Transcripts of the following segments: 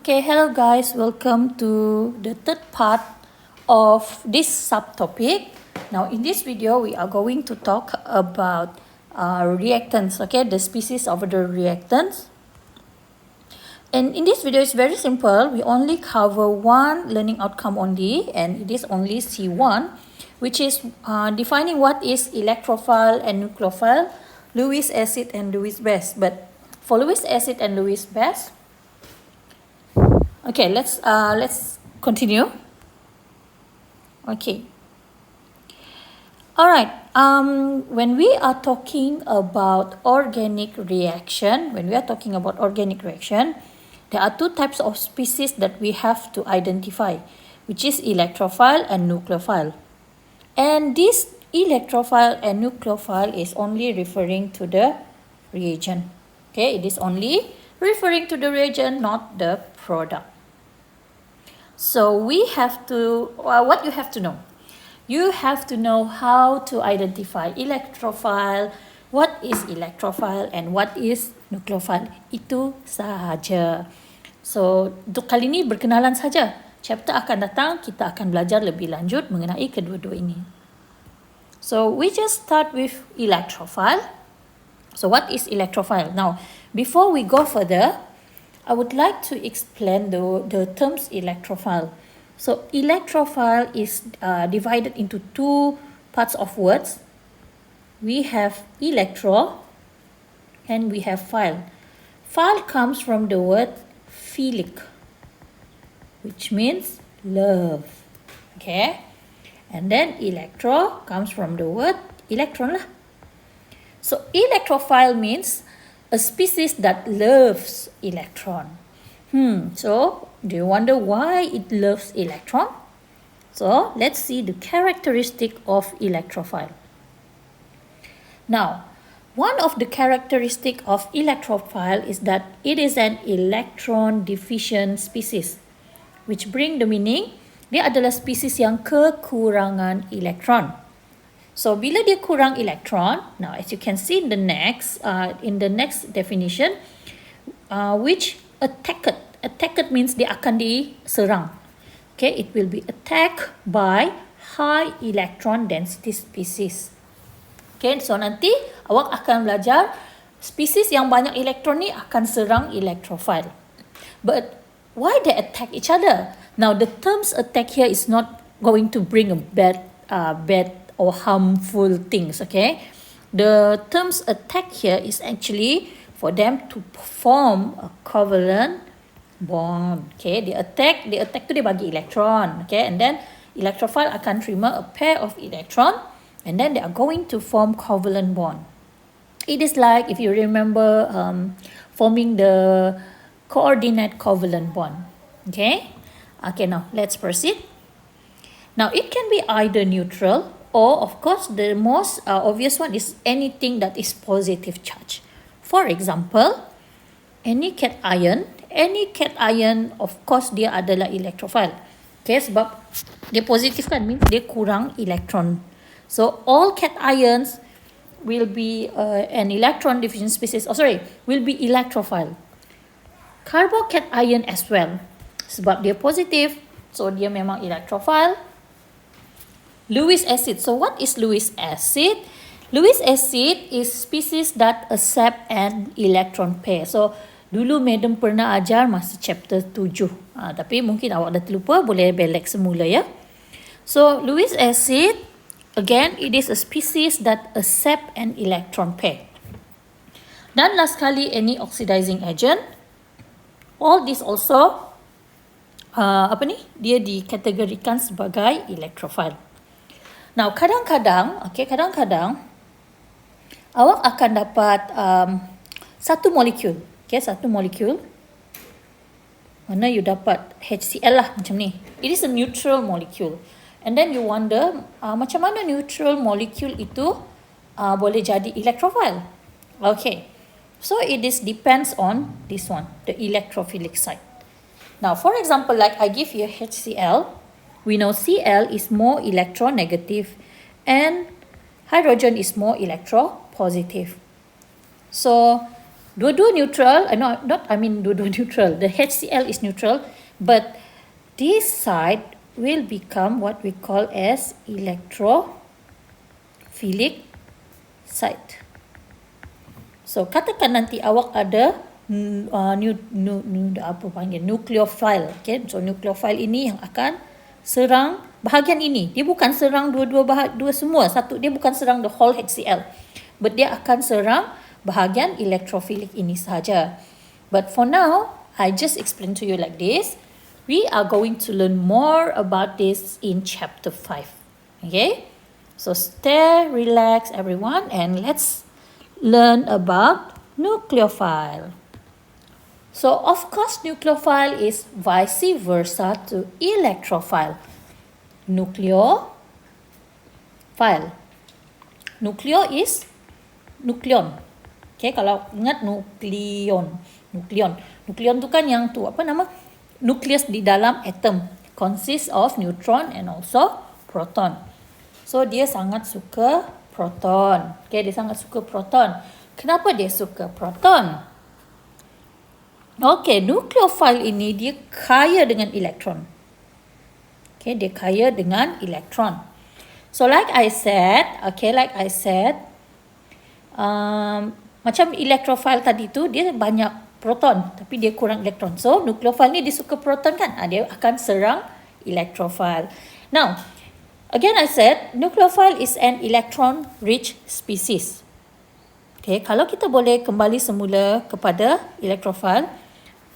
Okay, hello guys, welcome to the third part of this subtopic. Now in this video, we are going to talk about reactants, okay, the species of the reactants. And in this video, it's very simple. We only cover one learning outcome only, and it is only C1, which is defining what is electrophile and nucleophile, Lewis acid and Lewis base. But for Lewis acid and Lewis base, okay, let's continue. Okay. All right. When we are talking about organic reaction, there are two types of species that we have to identify, which is electrophile and nucleophile. And this electrophile and nucleophile is only referring to the reagent. Okay, it is only referring to the reagent, not the product. So we have to, what you have to know? You have to know how to identify electrophile, what is electrophile and what is nucleophile. Itu sahaja. So untuk kali ini berkenalan saja. Chapter akan datang, kita akan belajar lebih lanjut mengenai kedua-dua ini. So we just start with electrophile. So what is electrophile? Now, before we go further, I would like to explain the terms electrophile. So electrophile is divided into two parts of words. We have electro and we have phile. Phile comes from the word philic, which means love. Okay? And then electro comes from the word electron lah. So electrophile means a species that loves electron. So do you wonder why it loves electron? So let's see the characteristic of electrophile. Now, one of the characteristic of electrophile is that it is an electron deficient species, which bring the meaning dia adalah spesies yang kekurangan elektron. So bila dia kurang elektron, now as you can see in the next definition, which attacked means dia akan diserang. Okay, it will be attacked by high electron density species. Okay, so nanti awak akan belajar spesies yang banyak elektron ni akan serang electrophile. But why they attack each other? Now the terms attack here is not going to bring a bad or harmful things, okay? The terms attack here is actually for them to form a covalent bond. Okay, the attack tu dia bagi elektron, okay? And then electrophile akan terima a pair of electron and then they are going to form covalent bond. It is like, if you remember, forming the coordinate covalent bond. Okay? Okay, now let's proceed. Now it can be either neutral or, of course, the most obvious one is anything that is positive charge. For example, any cation, of course, dia adalah electrophile. Okay, sebab dia positif kan, means dia kurang elektron. So all cations will be an electron deficient species. Will be electrophile. Carbocation as well, sebab dia positif, so dia memang electrophile. Lewis acid. So what is Lewis acid? Lewis acid is species that accept an electron pair. So dulu madam pernah ajar masa chapter 7. Tapi mungkin awak dah terlupa, boleh balik semula ya. So Lewis acid, again, it is a species that accept an electron pair. Dan last kali, any oxidizing agent. All this also dia dikategorikan sebagai electrophile. Now, kadang-kadang awak akan dapat satu molekul. Okay, satu molekul. Mana you dapat HCl lah macam ni. It is a neutral molecule. And then you wonder, macam mana neutral molecule itu boleh jadi electrophile? Okay. So, it depends on this one, the electrophilic site. Now, for example, like I give you HCl. We know Cl is more electronegative and hydrogen is more electropositive. So Dua-dua neutral, dua-dua neutral. The HCl is neutral, but this side will become what we call as electrophilic site. So, katakan nanti awak ada nucleophile. Okay? So, nucleophile ini yang akan serang bahagian ini. Dia bukan serang dua semua. Satu, dia bukan serang the whole HCl. But dia akan serang bahagian electrophilic ini sahaja. But for now, I just explain to you like this. We are going to learn more about this in chapter 5. Okay? So stay relaxed everyone and let's learn about nucleophile. So of course nucleophile is vice versa to electrophile. Nucleophile. Nucleo is nukleon. Okay, kalau ingat nukleon. Nukleon tu kan yang tu apa nama? Nukleus di dalam atom. Consists of neutron and also proton. So dia sangat suka proton. Okay, dia sangat suka proton. Kenapa dia suka proton? Okay, nucleophile ini dia kaya dengan elektron. Okay, dia kaya dengan elektron. So like I said, macam electrophile tadi tu dia banyak proton tapi dia kurang elektron. So nucleophile ni dia suka proton kan? Dia akan serang electrophile. Now, again I said nucleophile is an electron rich species. Okay, kalau kita boleh kembali semula kepada electrophile.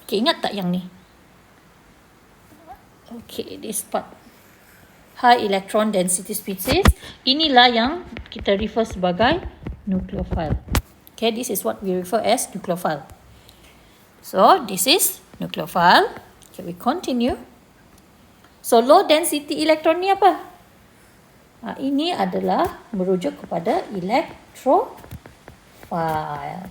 Okay, ingat tak yang ni? Okay, this part. High electron density species. Inilah yang kita refer sebagai nucleophile. Okay, this is what we refer as nucleophile. So, this is nucleophile. Okay, we continue. So, low density electron ni apa? Ini adalah merujuk kepada electrophile.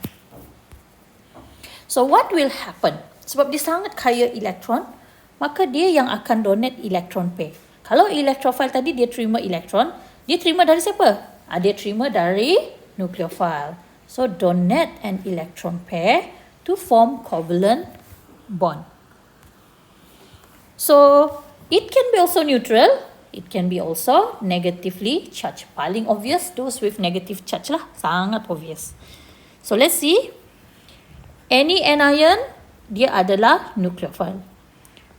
So, what will happen? Sebab dia sangat kaya elektron, maka dia yang akan donate electron pair. Kalau electrophile tadi dia terima elektron, dia terima dari siapa? Dia terima dari nucleophile. So donate an electron pair to form covalent bond. So it can be also neutral, it can be also negatively charged. Paling obvious those with negative charge lah, sangat obvious. So let's see. Any anion dia adalah nucleophile.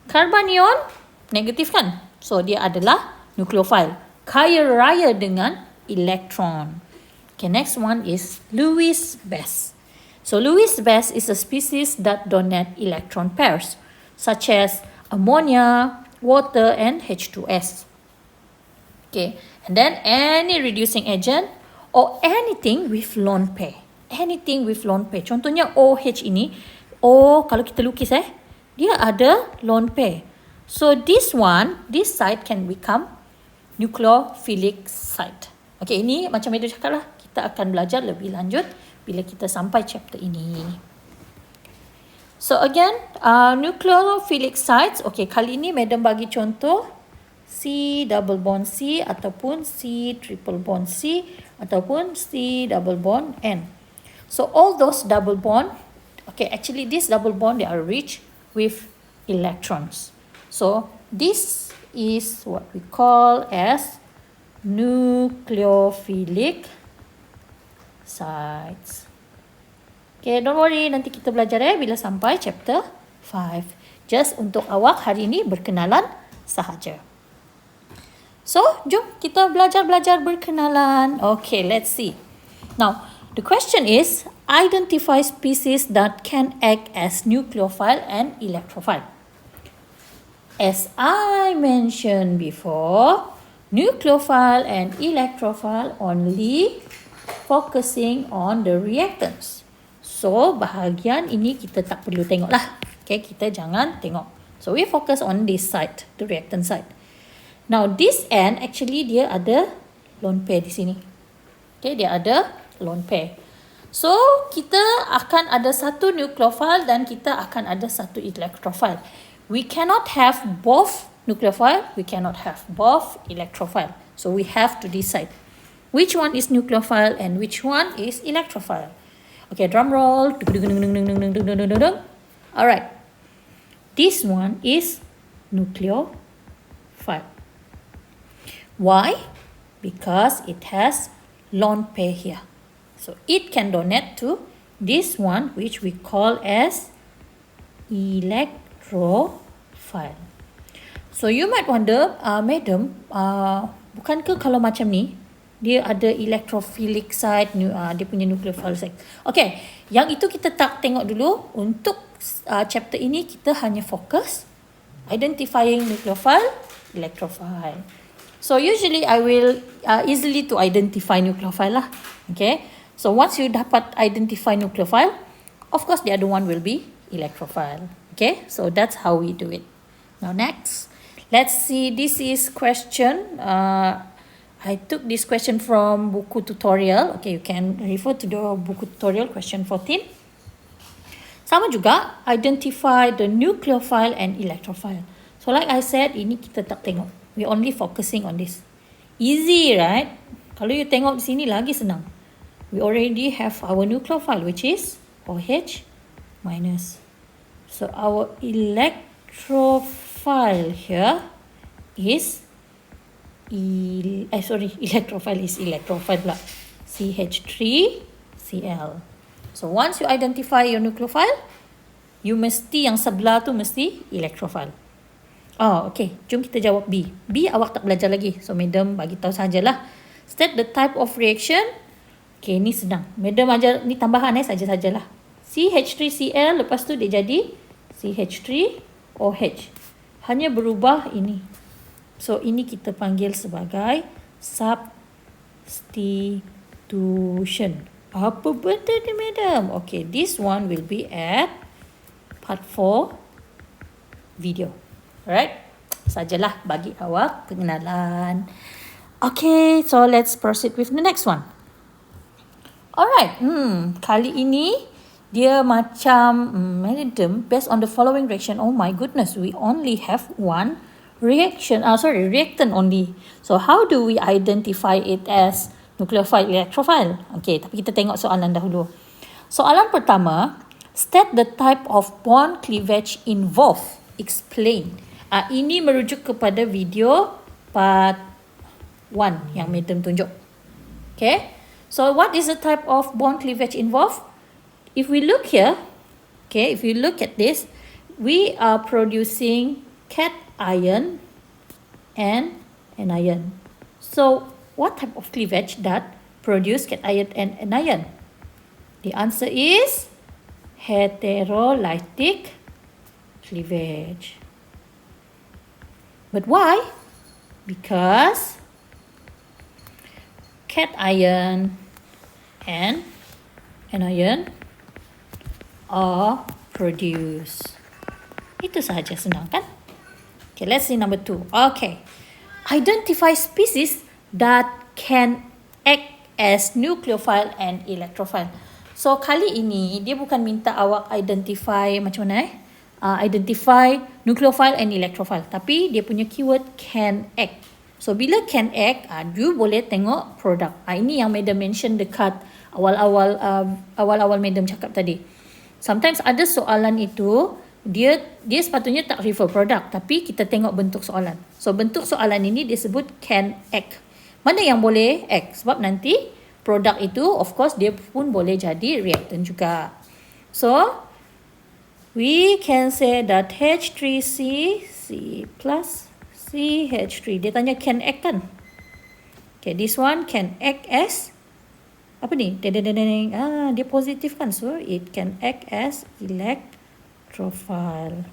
Carbanion negatif kan? So, dia adalah nucleophile. Kaya raya dengan elektron. Okay, next one is Lewis base. So, Lewis base is a species that donate electron pairs, such as ammonia, water, and H2S. Okay, and then any reducing agent or anything with lone pair. Anything with lone pair. Contohnya OH ini. O, kalau kita lukis dia ada lone pair. So this site can become nucleophilic site. Okay, ini macam Edo cakap lah. Kita akan belajar lebih lanjut bila kita sampai chapter ini. So again, nucleophilic sites. Okay, kali ini Madam bagi contoh C double bond C ataupun C triple bond C ataupun C double bond N. So all those double bond, okay, actually this double bond they are rich with electrons. So this is what we call as nucleophilic sites. Okay, don't worry, nanti kita belajar bila sampai chapter 5. Just untuk awak hari ini berkenalan sahaja. So, jom kita belajar berkenalan. Okay, let's see. Now, the question is, identify species that can act as nucleophile and electrophile. As I mentioned before, nucleophile and electrophile only focusing on the reactants. So, bahagian ini kita tak perlu tengok lah. Okay, kita jangan tengok. So, we focus on this side, the reactant side. Now, this end actually dia ada lone pair di sini. Okay, dia ada lone pair. So, kita akan ada satu nucleophile dan kita akan ada satu electrophile. We cannot have both nucleophile, we cannot have both electrophile. So, we have to decide which one is nucleophile and which one is electrophile. Okay, drum roll. Alright. This one is nucleophile. Why? Because it has lone pair here. So it can donate to this one which we call as electrophile. So you might wonder, madam, bukankah kalau macam ni, dia ada electrophilic side, dia punya nucleophile side. Okay, yang itu kita tak tengok dulu. Untuk chapter ini kita hanya fokus identifying nucleophile, electrophile. So usually I will easily to identify nucleophile lah. Okay, so once you dapat identify nucleophile, of course the other one will be electrophile. Okay, so that's how we do it. Now next, let's see, this is question. I took this question from buku tutorial. Okay, you can refer to the buku tutorial question 14. Sama juga, identify the nucleophile and electrophile. So like I said, ini kita tak tengok. We only focusing on this. Easy, right? Kalau you tengok di sini lagi senang. We already have our nucleophile, which is OH minus. So our electrophile here is electrophile is electrophile pula. CH3Cl. So once you identify your nucleophile, you mesti yang sebelah tu mesti electrophile. Oh, okay. Jom kita jawab B. B awak tak belajar lagi. So madam bagi tahu sajalah. State the type of reaction. Okay, ni senang. Madam ajar ni tambahan saja-sajalah. CH3Cl lepas tu dia jadi CH3OH. Hanya berubah ini. So, ini kita panggil sebagai substitution. Apa benda ni, madam? Okay, this one will be at part 4 video. Alright? Sajalah bagi awak pengenalan. Okay, so let's proceed with the next one. Alright, kali ini dia macam madam, based on the following reaction. Oh my goodness, we only have one reactant only. So how do we identify it as nucleophile, electrophile? Okay, tapi kita tengok soalan dahulu. Soalan pertama, state the type of bond cleavage involved. Explain. Ini merujuk kepada video part 1 yang madam tunjuk. Okay, so what is the type of bond cleavage involved? If we look here, okay, if we look at this, we are producing cation and anion. So, what type of cleavage that produce cation and anion? The answer is heterolytic cleavage. But why? Because cation and anion are produced. Itu sahaja, senang kan? Okay, let's see number 2. Okay. Identify species that can act as nucleophile and electrophile. So, kali ini dia bukan minta awak identify macam mana identify nucleophile and electrophile. Tapi dia punya keyword can act. So, bila can act, you boleh tengok produk. Ini yang madam mention dekat awal-awal madam cakap tadi. Sometimes ada soalan itu, dia sepatutnya tak refer produk, tapi kita tengok bentuk soalan. So, bentuk soalan ini disebut can act. Mana yang boleh act? Sebab nanti produk itu, of course, dia pun boleh jadi reactant juga. So, we can say that H3C, C plus CH3. Dia tanya can act kan? Okay, this one can act as apa ni? Dia positif kan? So, it can act as electrophile.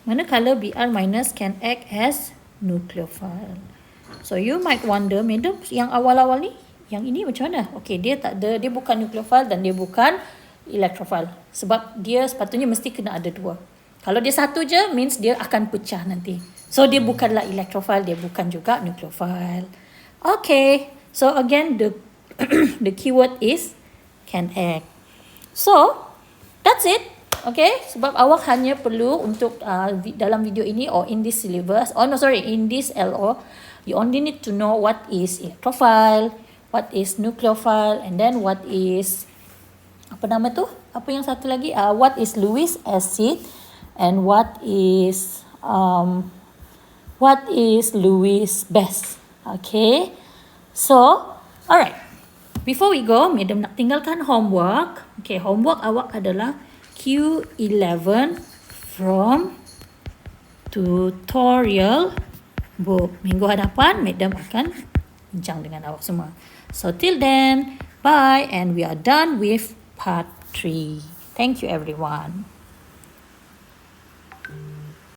Manakala Br minus can act as nucleophile. So, you might wonder, madam, yang awal-awal ni, yang ini macam mana? Okay, dia tak ada, dia bukan nucleophile dan dia bukan electrophile. Sebab dia sepatutnya mesti kena ada dua. Kalau dia satu je, means dia akan pecah nanti. So, dia bukanlah electrophile, dia bukan juga nucleophile. Okay, so again, the keyword is can act. So, that's it. Okay, sebab awak hanya perlu untuk dalam video ini or in this syllabus, in this LO, you only need to know what is electrophile, what is nucleophile, and then what is apa nama tu? Apa yang satu lagi? What is Lewis acid and what is Lewis base? Okay. So, alright. Before we go, madam nak tinggalkan homework. Okay, homework awak adalah Q11 from tutorial book. Minggu hadapan, madam akan bincang dengan awak semua. So, till then, bye and we are done with part 3. Thank you everyone.